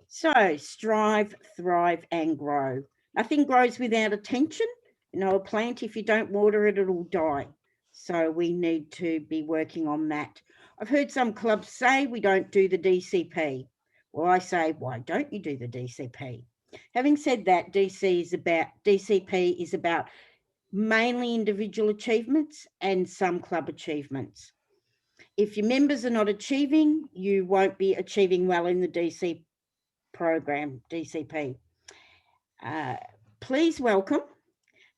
So strive, thrive and grow. Nothing grows without attention. A plant, if you don't water it, it'll die. So we need to be working on that. I've heard some clubs say we don't do the DCP. Well, I say, why don't you do the DCP? Having said that, DCP is about mainly individual achievements and some club achievements. If your members are not achieving, you won't be achieving well in the DC program, DCP. Please welcome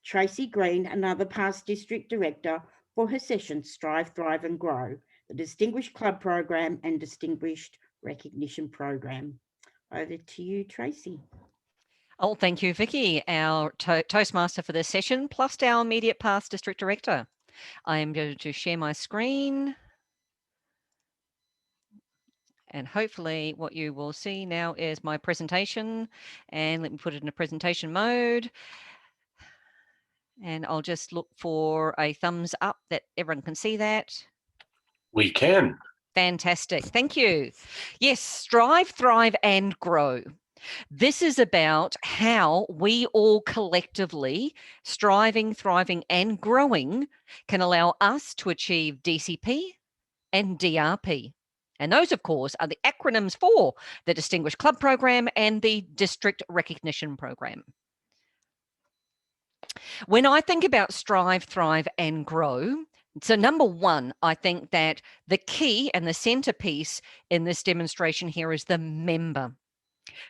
Tracy Green, another past district director, for her session, Strive, Thrive and Grow, the Distinguished Club Program and Distinguished Recognition Program. Over to you, Tracy. Oh, thank you, Vicky, our Toastmaster for this session, plus our immediate past district director. I am going to share my screen. And hopefully what you will see now is my presentation. And let me put it in a presentation mode. And I'll just look for a thumbs up that everyone can see that. We can. Fantastic. Thank you. Yes, strive, thrive, and grow. This is about how we all collectively, striving, thriving, and growing, can allow us to achieve DCP and DRP. And those, of course, are the acronyms for the Distinguished Club Program and the District Recognition Program. When I think about strive, thrive, and grow, so number one, I think that the key and the centerpiece in this demonstration here is the member.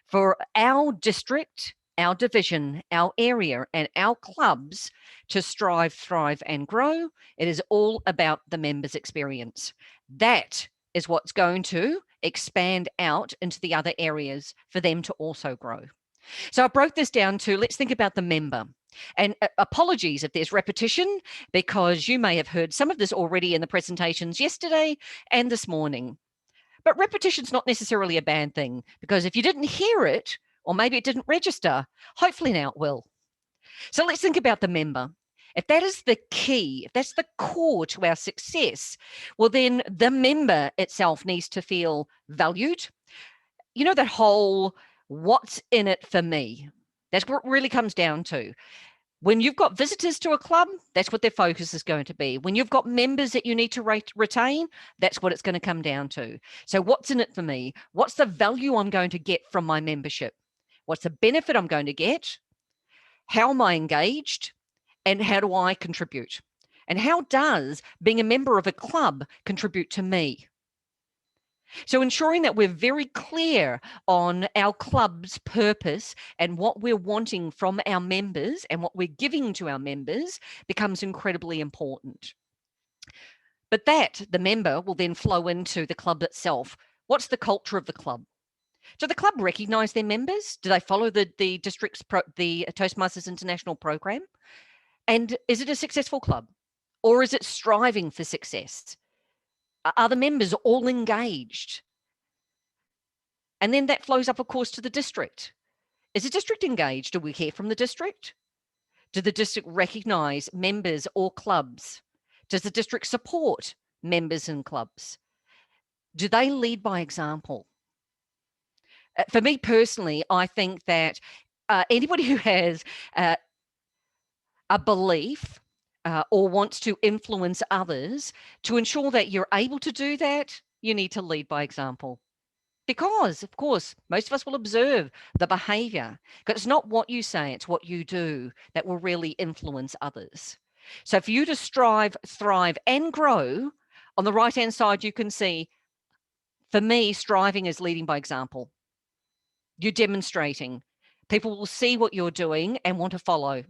For our district, our division, our area, and our clubs to strive, thrive, and grow, it is all about the members' experience. That is what's going to expand out into the other areas for them to also grow. So I broke this down to, let's think about the member. And apologies if there's repetition, because you may have heard some of this already in the presentations yesterday and this morning. But repetition's not necessarily a bad thing, because if you didn't hear it, or maybe it didn't register, hopefully now it will. So let's think about the member. If that is the key, if that's the core to our success, well, then the member itself needs to feel valued. You know, that whole what's in it for me? That's what it really comes down to. When you've got visitors to a club, that's what their focus is going to be. When you've got members that you need to retain, that's what it's going to come down to. So what's in it for me? What's the value I'm going to get from my membership? What's the benefit I'm going to get? How am I engaged? And how do I contribute? And how does being a member of a club contribute to me? So ensuring that we're very clear on our club's purpose and what we're wanting from our members and what we're giving to our members becomes incredibly important. But that, the member, will then flow into the club itself. What's the culture of the club? Do the club recognise their members? Do they follow the Toastmasters International Program? And is it a successful club? Or is it striving for success? Are the members all engaged? And then that flows up, of course, to the district. Is the district engaged? Do we hear from the district? Do the district recognise members or clubs? Does the district support members and clubs? Do they lead by example? For me personally, I think that anybody who has a belief or wants to influence others, to ensure that you're able to do that, you need to lead by example. Because, of course, most of us will observe the behaviour. Because it's not what you say, it's what you do that will really influence others. So for you to strive, thrive and grow, on the right-hand side, you can see, for me, striving is leading by example. You're demonstrating. People will see what you're doing and want to follow.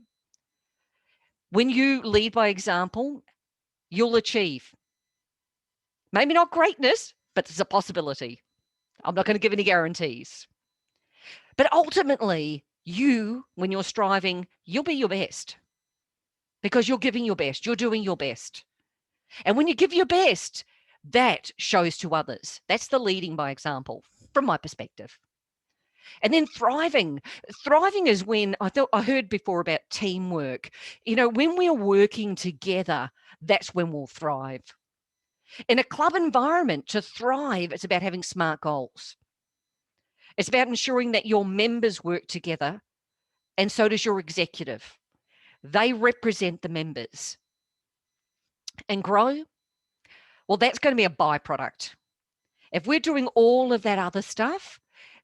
When you lead by example, you'll achieve. Maybe not greatness, but there's a possibility. I'm not going to give any guarantees. But ultimately, you, when you're striving, you'll be your best. Because you're giving your best, you're doing your best. And when you give your best, that shows to others. That's the leading by example, from my perspective. And then thriving. Thriving is when, I heard before about teamwork. You know, when we are working together, that's when we'll thrive. In a club environment, to thrive, it's about having smart goals. It's about ensuring that your members work together, and so does your executive. They represent the members. And grow, well, that's going to be a byproduct. If we're doing all of that other stuff,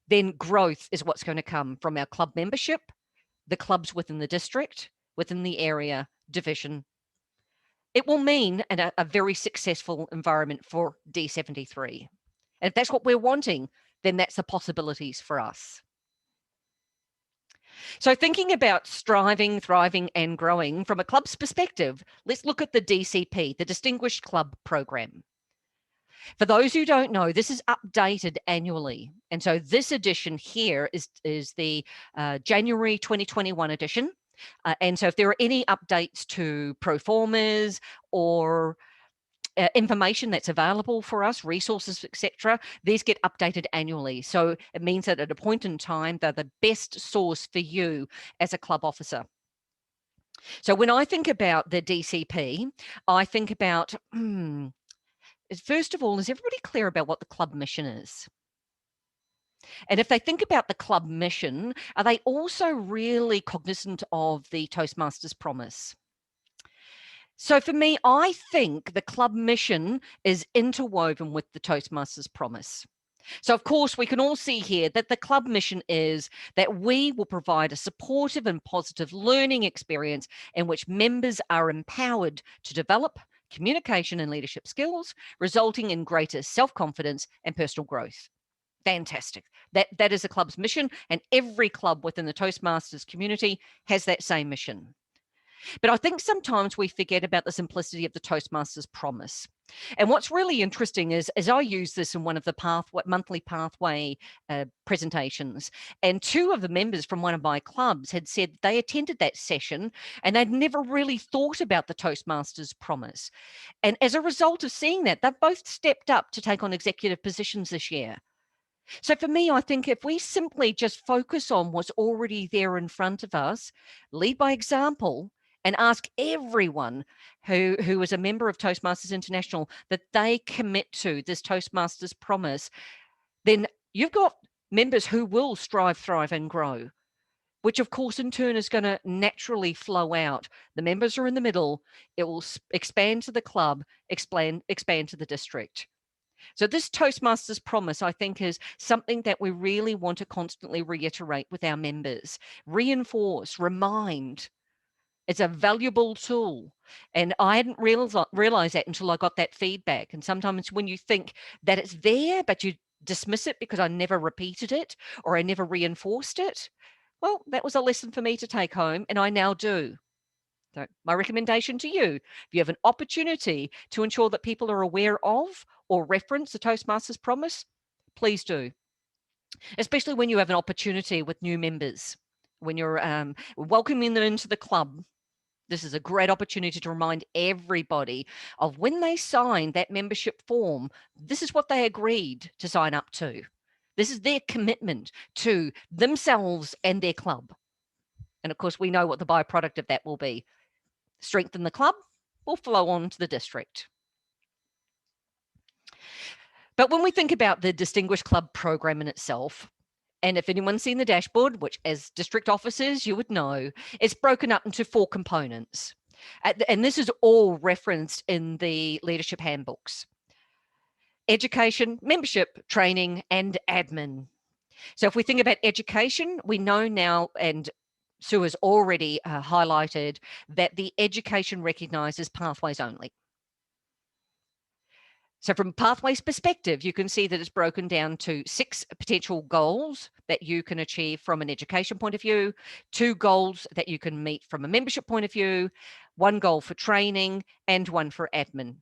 then growth is what's going to come from our club membership, the clubs within the district, within the area, division. It will mean a very successful environment for D73. And if that's what we're wanting, then that's the possibilities for us. So thinking about striving, thriving, and growing from a club's perspective, let's look at the DCP, the Distinguished Club Program. For those who don't know, this is updated annually. And so this edition here is the January 2021 edition. And so if there are any updates to pro formas or information that's available for us, resources, etc., these get updated annually. So it means that at a point in time, they're the best source for you as a club officer. So when I think about the DCP, I think about, first of all, is everybody clear about what the club mission is? And if they think about the club mission, are they also really cognizant of the Toastmasters Promise? So for me, I think the club mission is interwoven with the Toastmasters Promise. So of course, we can all see here that the club mission is that we will provide a supportive and positive learning experience in which members are empowered to develop communication and leadership skills, resulting in greater self-confidence and personal growth. Fantastic. That is the club's mission, and every club within the Toastmasters community has that same mission. But I think sometimes we forget about the simplicity of the Toastmasters Promise. And what's really interesting is I use this in one of the monthly pathway presentations, and two of the members from one of my clubs had said they attended that session and they'd never really thought about the Toastmasters Promise. And as a result of seeing that, they've both stepped up to take on executive positions this year. So for me, I think if we simply just focus on what's already there in front of us, lead by example, and ask everyone who is a member of Toastmasters International that they commit to this Toastmasters Promise, then you've got members who will strive, thrive, and grow, which of course in turn is going to naturally flow out. The members are in the middle. It will expand to the club, expand to the district. So this Toastmasters Promise, I think, is something that we really want to constantly reiterate with our members, reinforce, remind. It's a valuable tool. And I hadn't realized that until I got that feedback. And sometimes when you think that it's there, but you dismiss it because I never repeated it or I never reinforced it, well, that was a lesson for me to take home, and I now do. So my recommendation to you, if you have an opportunity to ensure that people are aware of or reference the Toastmasters Promise, please do. Especially when you have an opportunity with new members, when you're welcoming them into the club. This is a great opportunity to remind everybody of when they signed that membership form, this is what they agreed to sign up to. This is their commitment to themselves and their club. And of course, we know what the byproduct of that will be. Strengthen the club will flow on to the district. But when we think about the Distinguished Club Program in itself, and if anyone's seen the dashboard, which as district officers you would know, it's broken up into 4 components. And this is all referenced in the leadership handbooks. Education, membership, training, and admin. So if we think about education, we know now, and Sue has already highlighted, that the education recognises pathways only. So from Pathways perspective, you can see that it's broken down to 6 potential goals that you can achieve from an education point of view, 2 goals that you can meet from a membership point of view, 1 goal for training, and 1 for admin.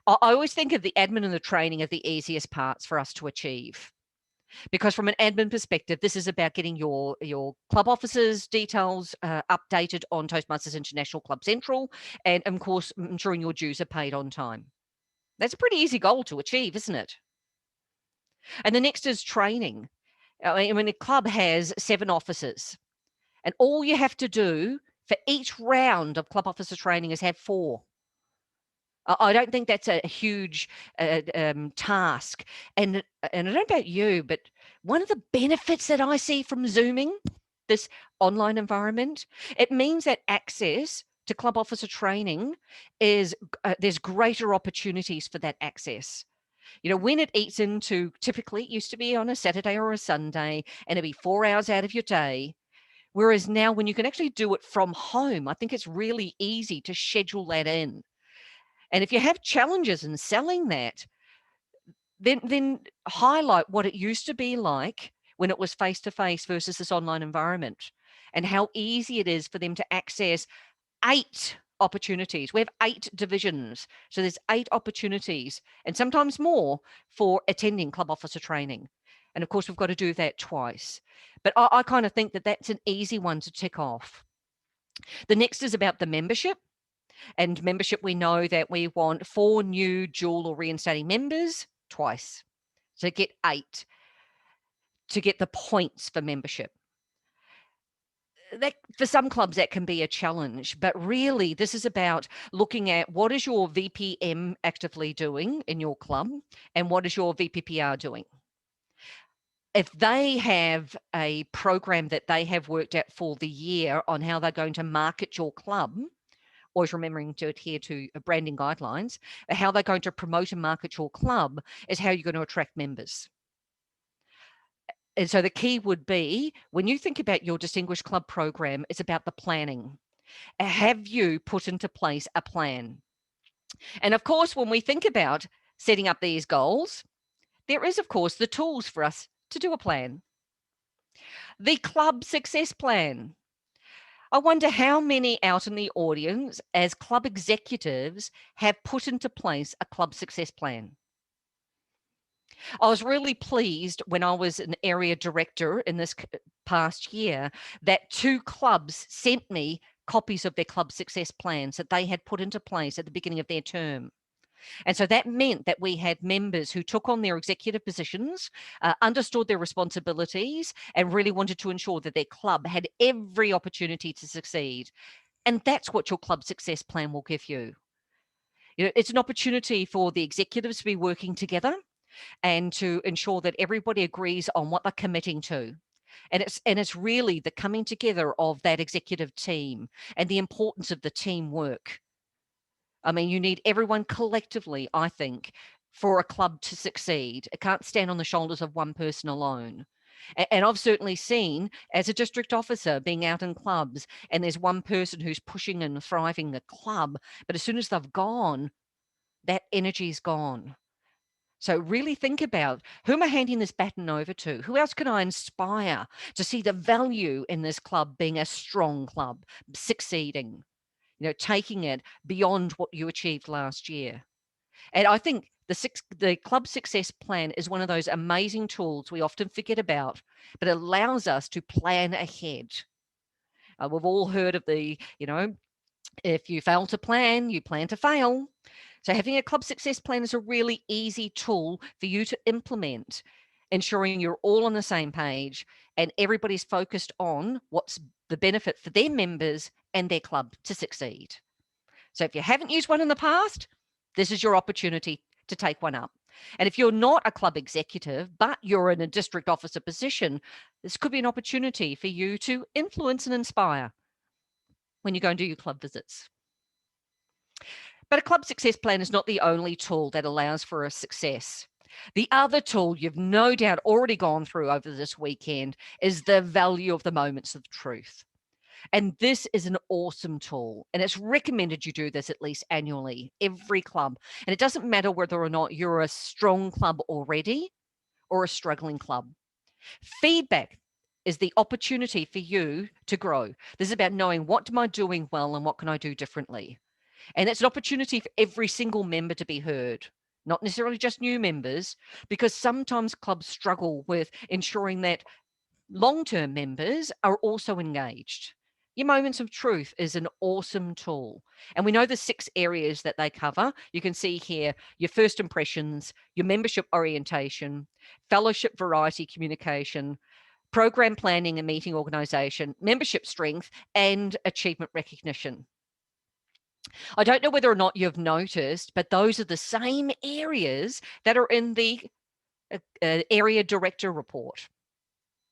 I always think of the admin and the training as the easiest parts for us to achieve. Because from an admin perspective, this is about getting your club officers' details updated on Toastmasters International Club Central, and of course, ensuring your dues are paid on time. That's a pretty easy goal to achieve, isn't it? And the next is training. I mean, a club has 7 officers, and all you have to do for each round of club officer training is have 4. I don't think that's a huge task. And I don't know about you, but one of the benefits that I see from Zooming, this online environment, it means that access to club officer training is there's greater opportunities for that access. You know, when it eats into, typically it used to be on a Saturday or a Sunday, and it'd be 4 hours out of your day. Whereas now when you can actually do it from home, I think it's really easy to schedule that in. And if you have challenges in selling that, then highlight what it used to be like when it was face-to-face versus this online environment, and how easy it is for them to access 8 opportunities. We have 8 divisions. So there's 8 opportunities, and sometimes more, for attending club officer training. And of course, we've got to do that twice. But I kind of think that that's an easy one to tick off. The next is about the membership. And membership, we know that we want 4 new dual or reinstating members twice. So get 8 to get the points for membership. That, for some clubs, that can be a challenge, but really this is about looking at what is your VPM actively doing in your club and what is your VPPR doing. If they have a program that they have worked out for the year on how they're going to market your club, always remembering to adhere to branding guidelines, how they're going to promote and market your club is how you're going to attract members. And so the key would be, when you think about your Distinguished Club program, it's about the planning. Have you put into place a plan? And of course, when we think about setting up these goals, there is, of course, the tools for us to do a plan. The club success plan. I wonder how many out in the audience, as club executives, have put into place a club success plan. I was really pleased when I was an area director in this past year that 2 clubs sent me copies of their club success plans that they had put into place at the beginning of their term. And so that meant that we had members who took on their executive positions, understood their responsibilities, and really wanted to ensure that their club had every opportunity to succeed. And that's what your club success plan will give you. You know, it's an opportunity for the executives to be working together and to ensure that everybody agrees on what they're committing to. And it's really the coming together of that executive team and the importance of the teamwork. I mean, you need everyone collectively, I think, for a club to succeed. It can't stand on the shoulders of one person alone. And I've certainly seen, as a district officer, being out in clubs, and there's one person who's pushing and thriving the club, but as soon as they've gone, that energy is gone. So really think about, who am I handing this baton over to? Who else can I inspire to see the value in this club being a strong club, succeeding, you know, taking it beyond what you achieved last year? And I think the club success plan is one of those amazing tools we often forget about, but it allows us to plan ahead. We've all heard of the, you know, if you fail to plan, you plan to fail. So having a club success plan is a really easy tool for you to implement, ensuring you're all on the same page and everybody's focused on what's the benefit for their members and their club to succeed. So if you haven't used one in the past, this is your opportunity to take one up. And if you're not a club executive, but you're in a district officer position, this could be an opportunity for you to influence and inspire when you go and do your club visits. But a club success plan is not the only tool that allows for a success. The other tool you've no doubt already gone through over this weekend is the value of the moments of truth. And this is an awesome tool. And it's recommended you do this at least annually, every club. And it doesn't matter whether or not you're a strong club already or a struggling club. Feedback is the opportunity for you to grow. This is about knowing, what am I doing well and what can I do differently? And it's an opportunity for every single member to be heard, not necessarily just new members, because sometimes clubs struggle with ensuring that long-term members are also engaged. Your moments of truth is an awesome tool. And we know the 6 areas that they cover. You can see here your first impressions, your membership orientation, fellowship variety communication, program planning and meeting organization, membership strength, and achievement recognition. I don't know whether or not you've noticed, but those are the same areas that are in the area director report.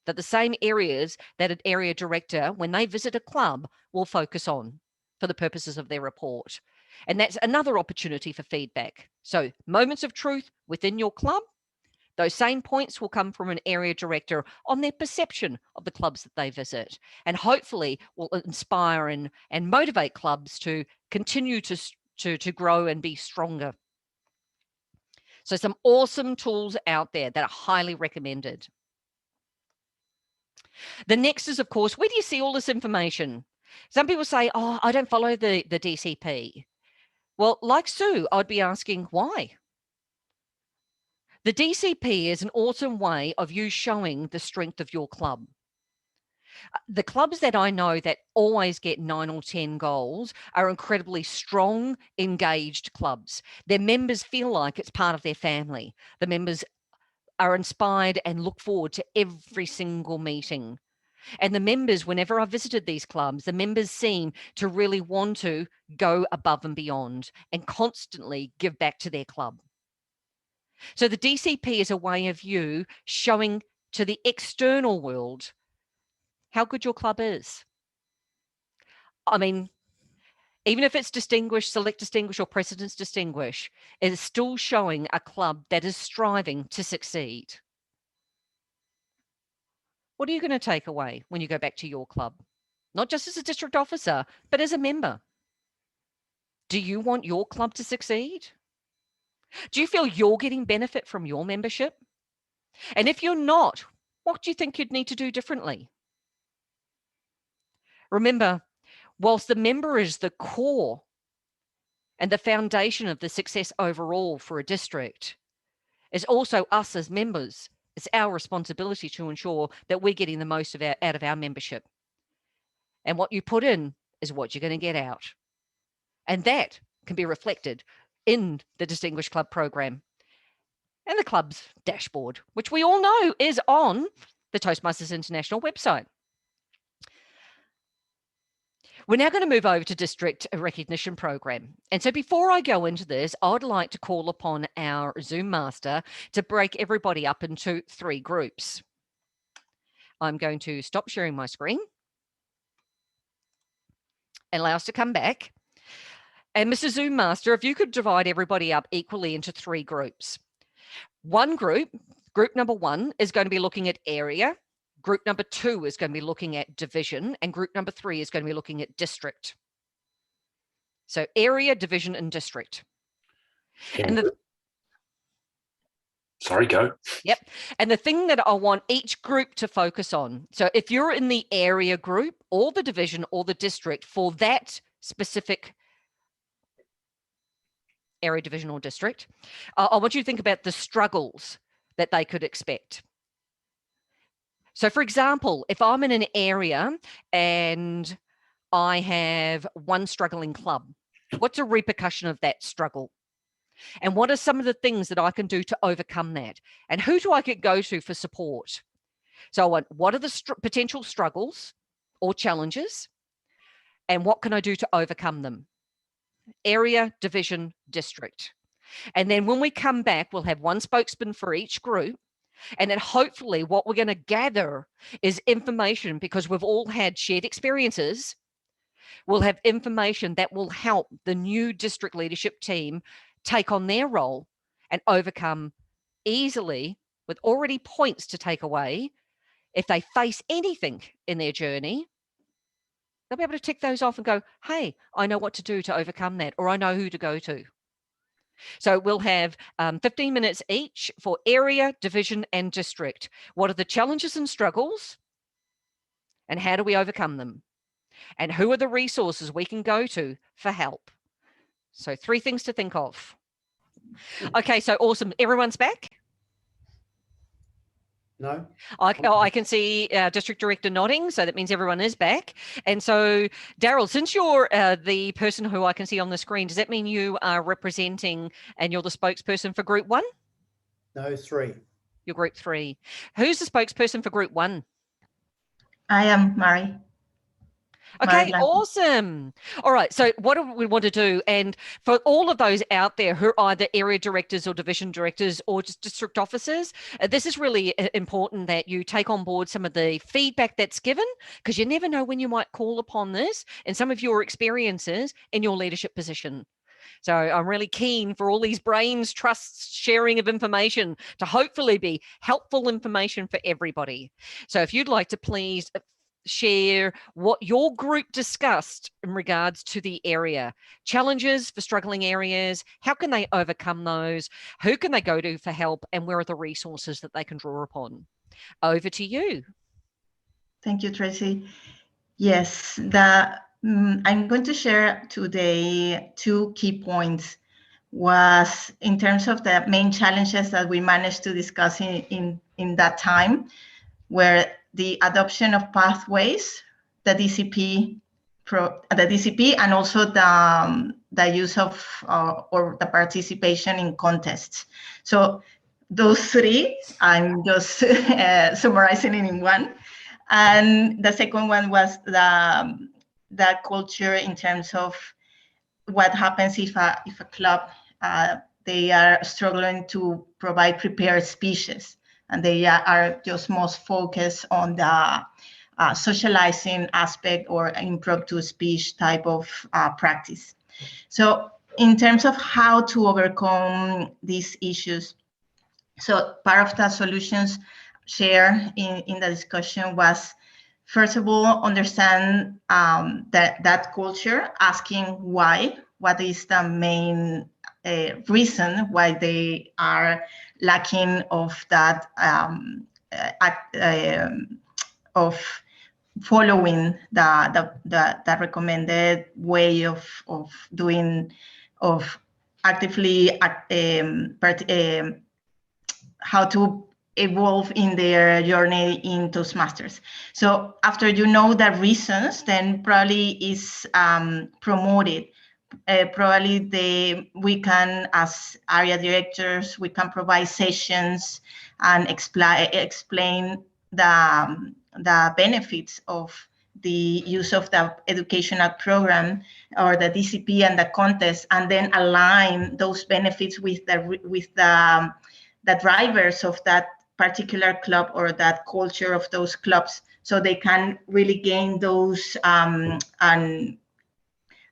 That the same areas that an area director, when they visit a club, will focus on for the purposes of their report. And that's another opportunity for feedback. So moments of truth within your club, those same points will come from an area director on their perception of the clubs that they visit, and hopefully will inspire and motivate clubs to continue to grow and be stronger. So some awesome tools out there that are highly recommended. The next is, of course, where do you see all this information? Some people say, oh, I don't follow the DCP. Well, like Sue, I'd be asking why? The DCP is an awesome way of you showing the strength of your club. The clubs that I know that always get 9 or 10 goals are incredibly strong, engaged clubs. Their members feel like it's part of their family. The members are inspired and look forward to every single meeting. And the members, whenever I've visited these clubs, the members seem to really want to go above and beyond and constantly give back to their club. So the DCP is a way of you showing to the external world how good your club is. I mean, even if it's distinguished, select distinguished, or president's distinguished, it is still showing a club that is striving to succeed. What are you going to take away when you go back to your club? Not just as a district officer, but as a member. Do you want your club to succeed? Do you feel you're getting benefit from your membership? And if you're not, what do you think you'd need to do differently? Remember, whilst the member is the core and the foundation of the success overall for a district, it's also us as members. It's our responsibility to ensure that we're getting the most out of our membership. And what you put in is what you're going to get out. And that can be reflected in the Distinguished Club Program and the club's dashboard, which we all know is on the Toastmasters International website. We're now going to move over to District Recognition Program. And so before I go into this, I'd like to call upon our Zoom master to break everybody up into 3 groups. I'm going to stop sharing my screen and allow us to come back. And Mr. Zoom Master, if you could divide everybody up equally into 3 groups. One group number 1, is going to be looking at area. Group number 2 is going to be looking at division, and group number 3 is going to be looking at district. So area, division, and district. And sorry, go. Yep. And the thing that I want each group to focus on, so if you're in the area group or the division or the district for that specific area, division, or district, I want you to think about the struggles that they could expect. So for example, if I'm in an area and I have one struggling club, what's a repercussion of that struggle? And what are some of the things that I can do to overcome that? And who do I go to for support? So I want, what are the potential struggles or challenges? And what can I do to overcome them? Area, division, district. And then when we come back, we'll have one spokesman for each group. And then hopefully what we're going to gather is information, because we've all had shared experiences. We'll have information that will help the new district leadership team take on their role and overcome easily, with already points to take away. If they face anything in their journey, they'll be able to tick those off and go, hey, I know what to do to overcome that, or I know who to go to. So we'll have 15 minutes each for area, division, and district. What are the challenges and struggles? And how do we overcome them? And who are the resources we can go to for help? So 3 things to think of. Okay, so awesome. Everyone's back? No. I can see District Director nodding, so that means everyone is back. And so, Daryl, since you're the person who I can see on the screen, does that mean you are representing and you're the spokesperson for Group 1? No, 3. You're Group 3. Who's the spokesperson for Group 1? I am Murray. Okay, Marilyn. awesome. All right, so what do we want to do? And for all of those out there who are either area directors or division directors or just district officers, this is really important that you take on board some of the feedback that's given, because you never know when you might call upon this and some of your experiences in your leadership position. So I'm really keen for all these brains, trusts, sharing of information to hopefully be helpful information for everybody. So if you'd like to please share what your group discussed in regards to the area, challenges for struggling areas, how can they overcome those, who can they go to for help, and where are the resources that they can draw upon? Over to you. Thank you, Tracy. Yes, I'm going to share today 2 key points. Was in terms of the main challenges that we managed to discuss in that time, where the adoption of pathways, the DCP, and also the use of or the participation in contests. So those 3, I'm just summarizing it in one. And the second one was the culture in terms of what happens if a club they are struggling to provide prepared speeches, and they are just most focused on the socializing aspect or impromptu speech type of practice. So in terms of how to overcome these issues, so part of the solutions shared in the discussion was, first of all, understand that culture, asking why, what is the main reason why they are lacking of that of following the recommended way of doing, of actively how to evolve in their journey in Toastmasters. So after you know the reasons, then probably is promoted. Probably we can, as area directors, we can provide sessions and explain the benefits of the use of the educational program or the DCP and the contest, and then align those benefits with the drivers of that particular club or that culture of those clubs, so they can really gain those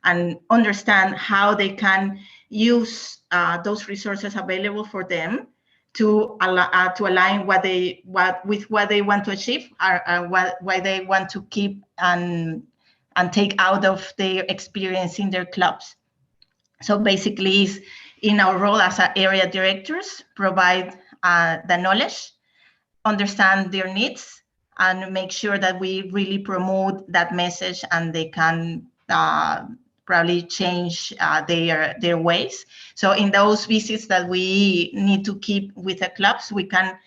and understand how they can use those resources available for them to align with what they want to achieve, or why they want to keep and take out of their experience in their clubs. So basically, is in our role as area directors, provide the knowledge, understand their needs, and make sure that we really promote that message, and they can probably change their ways. So in those visits that we need to keep with the clubs, we can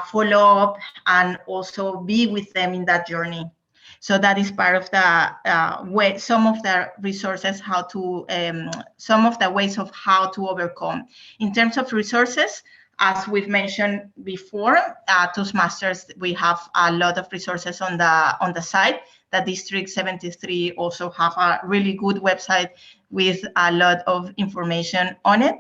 follow up and also be with them in that journey. So that is part of the way, some of the resources, some of the ways of how to overcome. In terms of resources, as we've mentioned before, Toastmasters, we have a lot of resources on the site. The District 73 also have a really good website with a lot of information on it.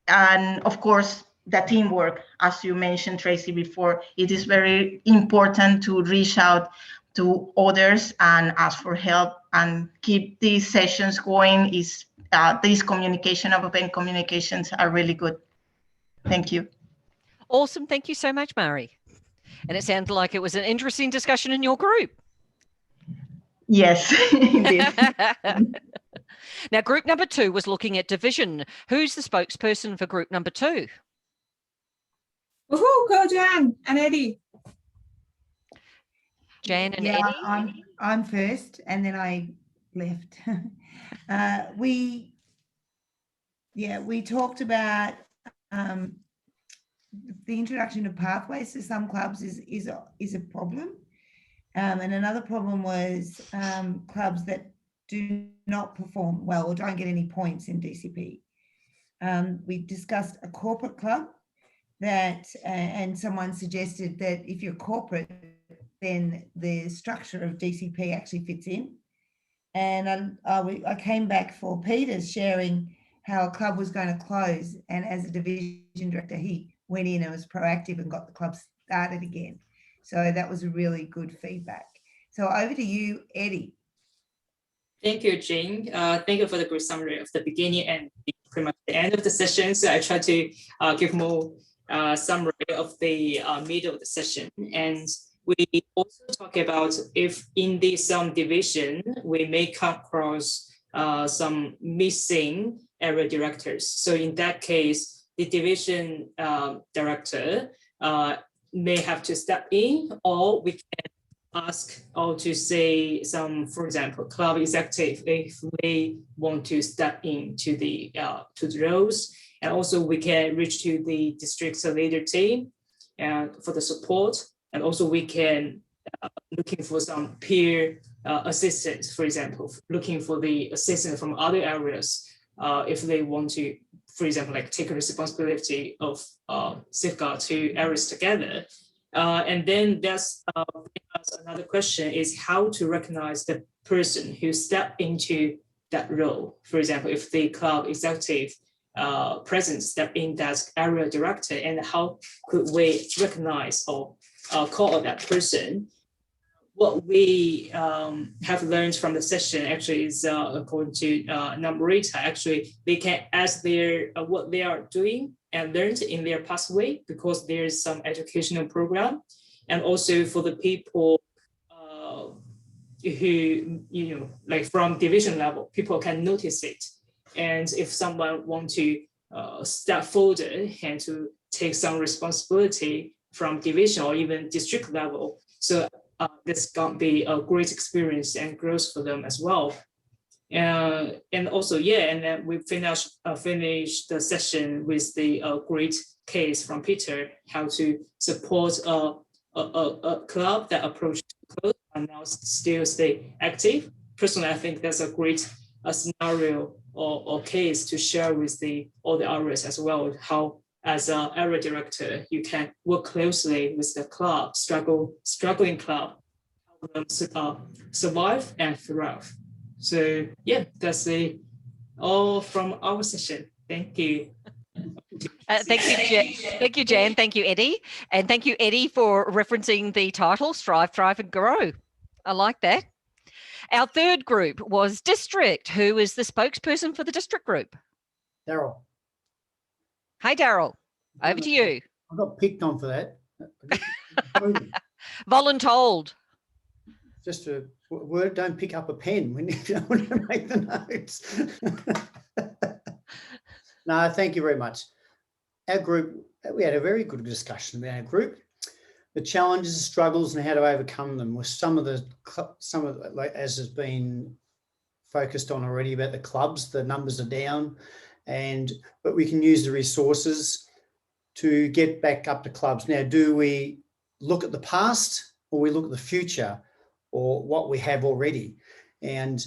And of course, the teamwork, as you mentioned, Tracy, before, it is very important to reach out to others and ask for help and keep these sessions going. These open communications are really good. Thank you. Awesome. Thank you so much, Mari. And it sounded like it was an interesting discussion in your group. Yes, indeed. Now, group number 2 was looking at division. Who's the spokesperson for group number 2? Woohoo, go Jan and Eddie. Jan and Eddie? I'm first, and then I left. We talked about the introduction of pathways to some clubs is a problem, and another problem was clubs that do not perform well or don't get any points in DCP. We discussed a corporate club that, and someone suggested that if you're corporate, then the structure of DCP actually fits in. And I came back for Peter's sharing how a club was going to close, and as a division director, he went in and was proactive and got the club started again. So that was a really good feedback. So over to you, Eddie. Thank you, Jane. Thank you for the good summary of the beginning and pretty much the end of the session. So I try to give more summary of the middle of the session. And we also talk about if in this division, we may come across some missing area directors. So in that case, the division director may have to step in, or we can ask or to say some, for example, club executive if they want to step into the roles, and also we can reach to the district leader team for the support, and also we can looking for some peer assistance, for example, looking for the assistance from other areas if they want to, for example, like take a responsibility of safeguard two areas together. And then there's another question is how to recognize the person who stepped into that role. For example, if the club executive president stepped in as area director, and how could we recognize or call that person? What we have learned from the session actually is according to Namrita, actually they can ask their what they are doing and learned in their pathway, because there is some educational program, and also for the people who, you know, like from division level, people can notice it. And if someone want to step forward and to take some responsibility from division or even district level, so this going to be a great experience and growth for them as well. And also, yeah, and then we finish the session with the great case from Peter, how to support a club that approached close and now still stay active. Personally, I think that's a great scenario or case to share with all the areas as well, how as an area director, you can work closely with the club, struggling club, help them survive and thrive. So yeah, that's all from our session. Thank you. Thank you, Jan. Thank you, Eddie. And thank you, Eddie, for referencing the title, Strive, Thrive and Grow. I like that. Our third group was District. Who is the spokesperson for the District group? Daryl. Hi, Daryl. Over to you. I got picked on for that. Voluntold. Just a word, don't pick up a pen when you want to make the notes. No, thank you very much. Our group, we had a very good discussion about our group, the challenges, struggles, and how to overcome them. Was some of the like, as has been focused on already about the clubs, the numbers are down, but we can use the resources to get back up to clubs. Now, do we look at the past, or we look at the future, or what we have already? And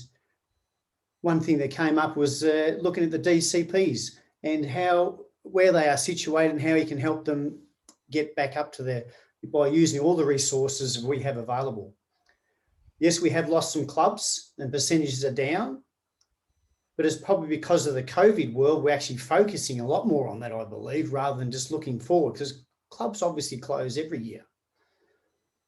one thing that came up was looking at the DCPs and where they are situated and how you can help them get back up to there by using all the resources we have available. Yes, we have lost some clubs and percentages are down, but it's probably because of the COVID world, we're actually focusing a lot more on that, I believe, rather than just looking forward, because clubs obviously close every year.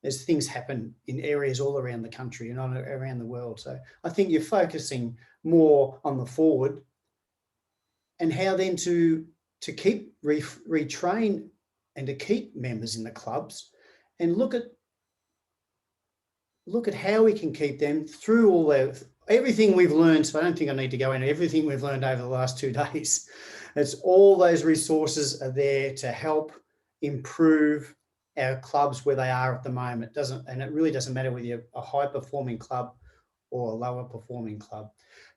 As things happen in areas all around the country and around the world. So I think you're focusing more on the forward and how then to keep retrain and to keep members in the clubs, and look at how we can keep them through everything we've learned. So I don't think I need to go into everything we've learned over the last 2 days. It's all those resources are there to help improve our clubs where they are at the moment. And it really doesn't matter whether you're a high performing club or a lower performing club.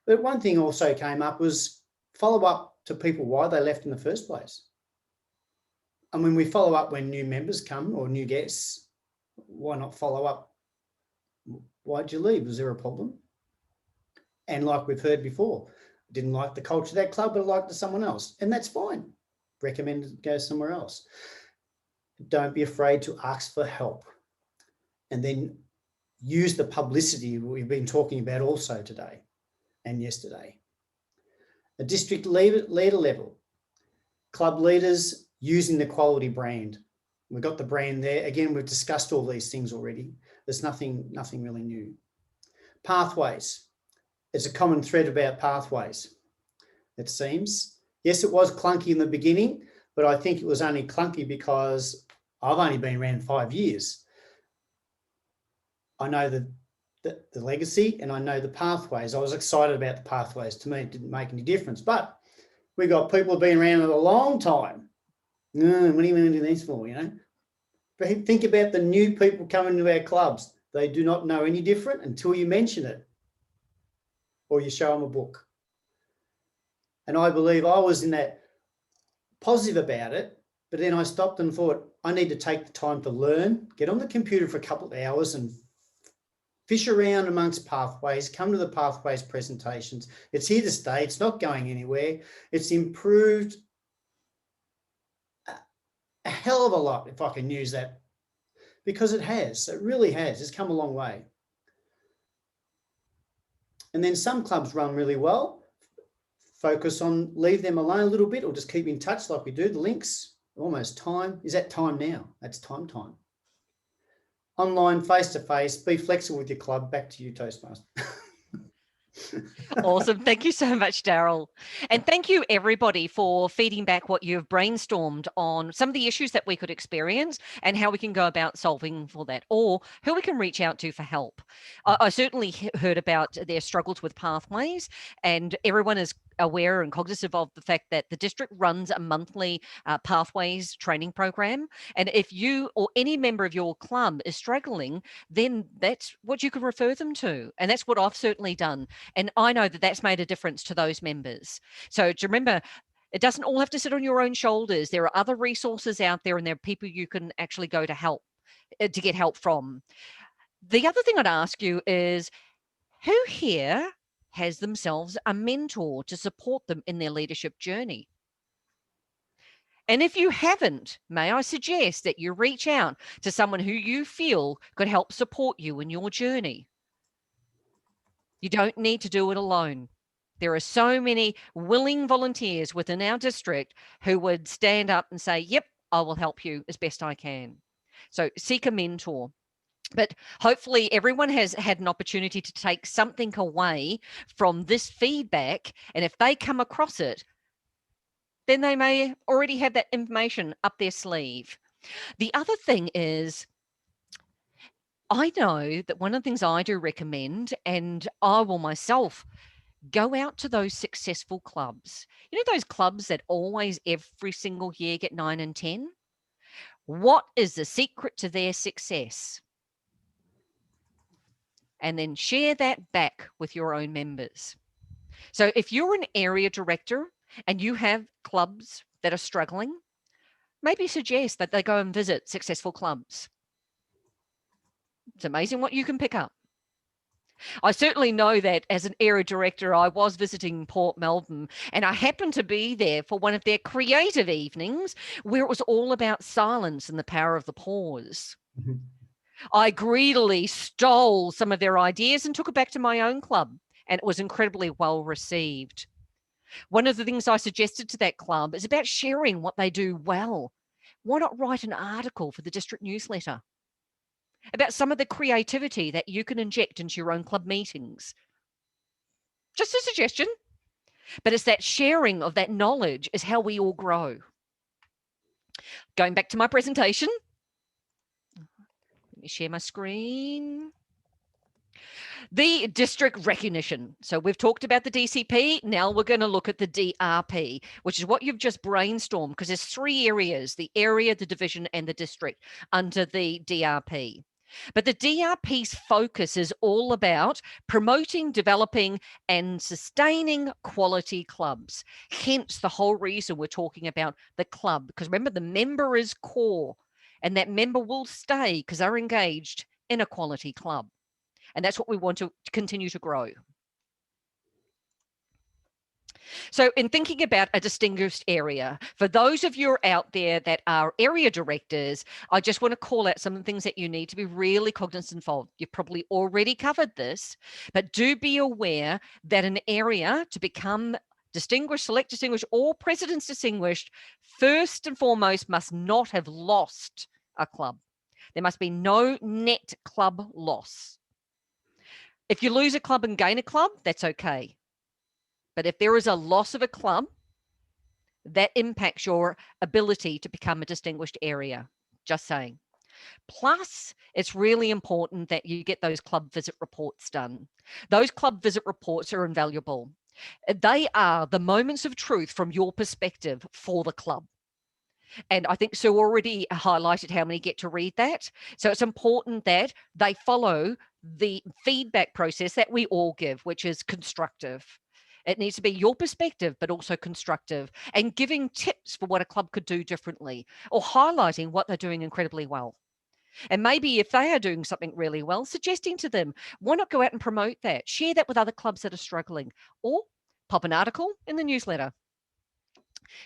But one thing also came up was follow up to people why they left in the first place. And when we follow up when new members come or new guests, why not follow up? Why'd you leave? Was there a problem? And like we've heard before, didn't like the culture of that club, but I liked someone else. And that's fine. Recommend go somewhere else. Don't be afraid to ask for help. and then use the publicity we've been talking about also today and yesterday. A district leader level, club leaders using the quality brand. We've got the brand there. Again, we've discussed all these things already. There's nothing really new. Pathways. It's a common thread about pathways, it seems. Yes, it was clunky in the beginning, but I think it was only clunky because I've only been around 5 years. I know the legacy and I know the pathways. I was excited about the pathways. To me, it didn't make any difference, but we got people who've been around a long time. What are you going to do this for, you know? But think about the new people coming to our clubs. They do not know any different until you mention it or you show them a book. And I believe I was in that positive about it, but then I stopped and thought, I need to take the time to learn, get on the computer for a couple of hours and fish around amongst pathways, come to the pathways presentations. It's here to stay. It's not going anywhere. It's improved a hell of a lot, if I can use that, because it has. It really has. It's come a long way. And then some clubs run really well. Focus on, leave them alone a little bit or just keep in touch like we do. The links, almost time. Is that time now? That's time. Online, face-to-face, be flexible with your club. Back to you, Toastmaster. Awesome. Thank you so much, Daryl. And thank you, everybody, for feeding back what you've brainstormed on some of the issues that we could experience and how we can go about solving for that, or who we can reach out to for help. I certainly heard about their struggles with pathways, and everyone is aware and cognizant of the fact that the district runs a monthly pathways training program. And if you or any member of your club is struggling, then that's what you can refer them to. And that's what I've certainly done. And I know that that's made a difference to those members. So to remember, it doesn't all have to sit on your own shoulders. There are other resources out there, and there are people you can actually go to help, to get help from. The other thing I'd ask you is, who here has themselves a mentor to support them in their leadership journey? And if you haven't, may I suggest that you reach out to someone who you feel could help support you in your journey. You don't need to do it alone. There are so many willing volunteers within our district who would stand up and say, yep, I will help you as best I can. So seek a mentor. But hopefully everyone has had an opportunity to take something away from this feedback. And if they come across it, then they may already have that information up their sleeve. The other thing is, I know that one of the things I do recommend, and I will myself go out to those successful clubs. You know, those clubs that always every single year get 9 and 10? What is the secret to their success? And then share that back with your own members. So if you're an area director and you have clubs that are struggling, maybe suggest that they go and visit successful clubs. It's amazing what you can pick up. I certainly know that as an area director, I was visiting Port Melbourne, and I happened to be there for one of their creative evenings where it was all about silence and the power of the pause. Mm-hmm. I greedily stole some of their ideas and took it back to my own club, and it was incredibly well received. One of the things I suggested to that club is about sharing what they do well. Why not write an article for the district newsletter about some of the creativity that you can inject into your own club meetings? Just a suggestion, but it's that sharing of that knowledge is how we all grow. Going back to my presentation, let me share my screen. The district recognition. So we've talked about the DCP. Now we're going to look at the DRP, which is what you've just brainstormed, because there's 3 areas: the area, the division, and the district under the DRP. But the DRP's focus is all about promoting, developing, and sustaining quality clubs. Hence the whole reason we're talking about the club, because remember, the member is core, and that member will stay because they're engaged in a quality club. And that's what we want to continue to grow. So in thinking about a distinguished area, for those of you out there that are area directors, I just want to call out some of the things that you need to be really cognizant of. You've probably already covered this, but do be aware that an area to become distinguished, select distinguished, or president's distinguished, first and foremost must not have lost a club. There must be no net club loss. If you lose a club and gain a club, that's okay. But if there is a loss of a club, that impacts your ability to become a distinguished area. Just saying. Plus, it's really important that you get those club visit reports done. Those club visit reports are invaluable. They are the moments of truth from your perspective for the club. And I think Sue already highlighted how many get to read that. So it's important that they follow the feedback process that we all give, which is constructive. It needs to be your perspective, but also constructive, and giving tips for what a club could do differently, or highlighting what they're doing incredibly well. And maybe if they are doing something really well, suggesting to them, why not go out and promote that? Share that with other clubs that are struggling, or pop an article in the newsletter.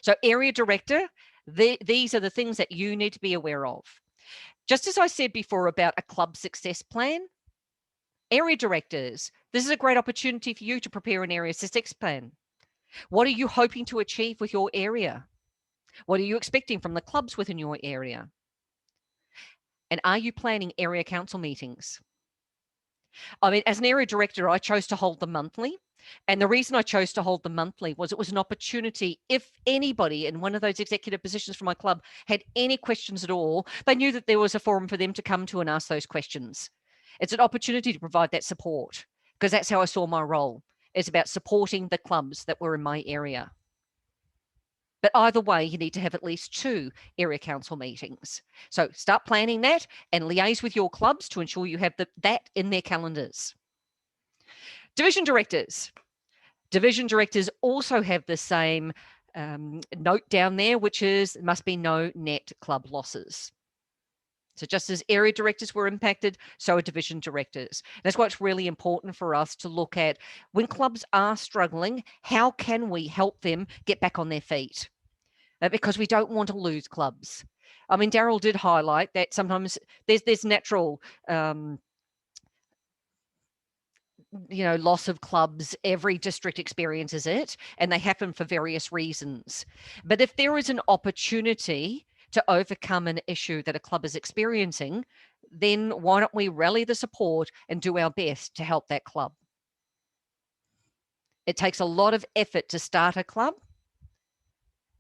So area director, these are the things that you need to be aware of. Just as I said before about a club success plan, area directors, this is a great opportunity for you to prepare an area success plan. What are you hoping to achieve with your area? What are you expecting from the clubs within your area? And are you planning area council meetings? I mean, as an area director, I chose to hold them monthly. And the reason I chose to hold them monthly was it was an opportunity. If anybody in one of those executive positions for my club had any questions at all, they knew that there was a forum for them to come to and ask those questions. It's an opportunity to provide that support, because that's how I saw my role. It's about supporting the clubs that were in my area. But either way, you need to have at least 2 area council meetings. So start planning that and liaise with your clubs to ensure you have that in their calendars. Division directors. Division directors also have the same note down there, which is must be no net club losses. So just as area directors were impacted, so are division directors. That's why it's really important for us to look at when clubs are struggling, how can we help them get back on their feet? Because we don't want to lose clubs. I mean, Daryl did highlight that sometimes there's natural loss of clubs. Every district experiences it, and they happen for various reasons. But if there is an opportunity to overcome an issue that a club is experiencing, then why don't we rally the support and do our best to help that club? It takes a lot of effort to start a club.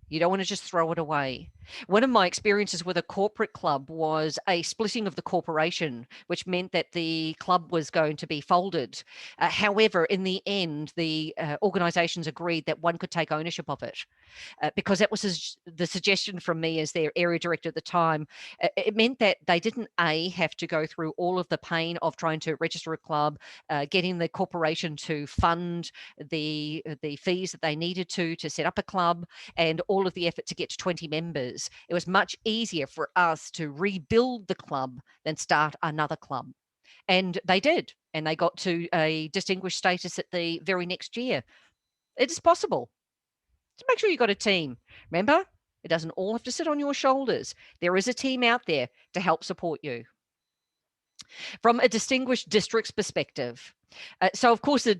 You don't want to just throw it away. One of my experiences with a corporate club was a splitting of the corporation, which meant that the club was going to be folded. However, in the end, the organizations agreed that one could take ownership of it, because that was the suggestion from me as their area director at the time. It meant that they didn't have to go through all of the pain of trying to register a club, getting the corporation to fund the fees that they needed to set up a club, and all of the effort to get to 20 members. It was much easier for us to rebuild the club than start another club. And they did. And they got to a distinguished status at the very next year. It is possible. So make sure you've got a team. Remember, it doesn't all have to sit on your shoulders. There is a team out there to help support you. From a distinguished district's perspective, so of course, a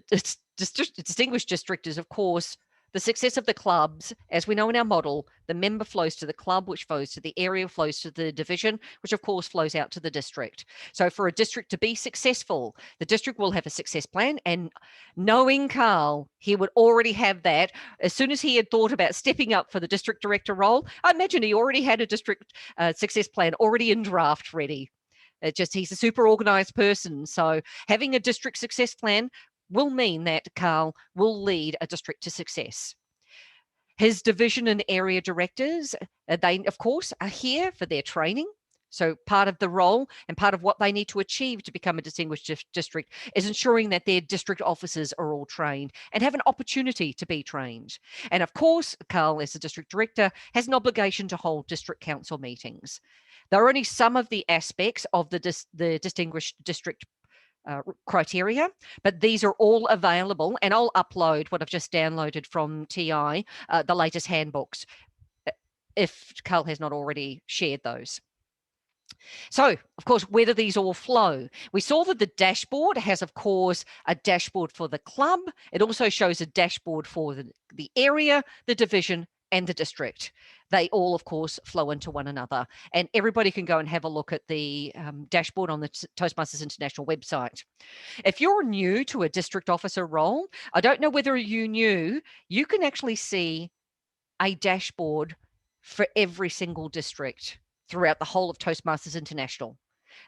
distinguished district is, of course, the success of the clubs. As we know in our model, the member flows to the club, which flows to the area, flows to the division, which of course flows out to the district. So for a district to be successful, the district will have a success plan. And knowing Carl, he would already have that. As soon as he had thought about stepping up for the district director role, I imagine he already had a district success plan already in draft ready. He's a super organized person. So having a district success plan will mean that Carl will lead a district to success. His division and area directors, they, of course, are here for their training. So part of the role and part of what they need to achieve to become a distinguished district is ensuring that their district officers are all trained and have an opportunity to be trained. And of course, Carl, as the district director, has an obligation to hold district council meetings. There are only some of the aspects of the distinguished district criteria, but these are all available, and I'll upload what I've just downloaded from TI, the latest handbooks, if Carl has not already shared those. So, of course, where do these all flow? We saw that the dashboard has, of course, a dashboard for the club. It also shows a dashboard for the area, the division, and the district. They all, of course, flow into one another. And everybody can go and have a look at the dashboard on the Toastmasters International website. If you're new to a district officer role, I don't know whether you knew, you can actually see a dashboard for every single district throughout the whole of Toastmasters International.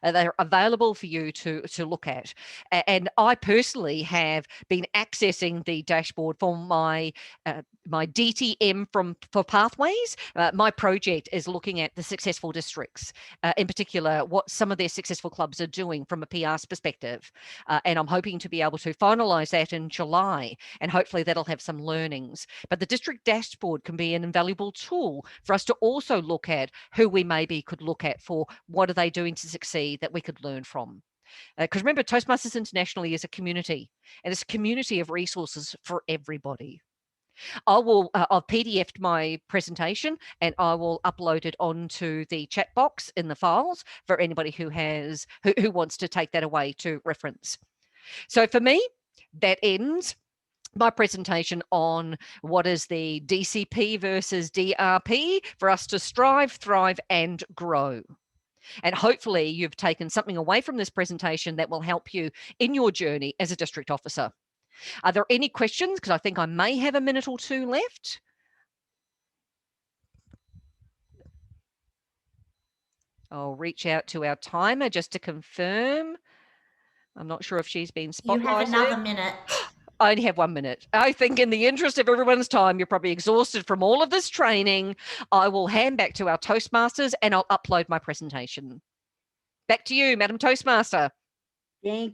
They're available for you to look at. And I personally have been accessing the dashboard for my DTM for Pathways. My project is looking at the successful districts, in particular, what some of their successful clubs are doing from a PR's perspective. And I'm hoping to be able to finalise that in July, and hopefully that'll have some learnings. But the district dashboard can be an invaluable tool for us to also look at who we maybe could look at for what are they doing to succeed that we could learn from. Because remember, Toastmasters internationally is a community, and it's a community of resources for everybody. I've PDF'd my presentation, and I will upload it onto the chat box in the files for anybody who wants to take that away to reference. So for me, that ends my presentation on what is the DCP versus DRP for us to strive, thrive, and grow. And hopefully you've taken something away from this presentation that will help you in your journey as a district officer. Are there any questions? Because I think I may have a minute or two left. I'll reach out to our timer just to confirm. I'm not sure if she's been spotlighted. You have another minute. I only have 1 minute. I think in the interest of everyone's time, you're probably exhausted from all of this training. I will hand back to our Toastmasters and I'll upload my presentation. Back to you, Madam Toastmaster. Thank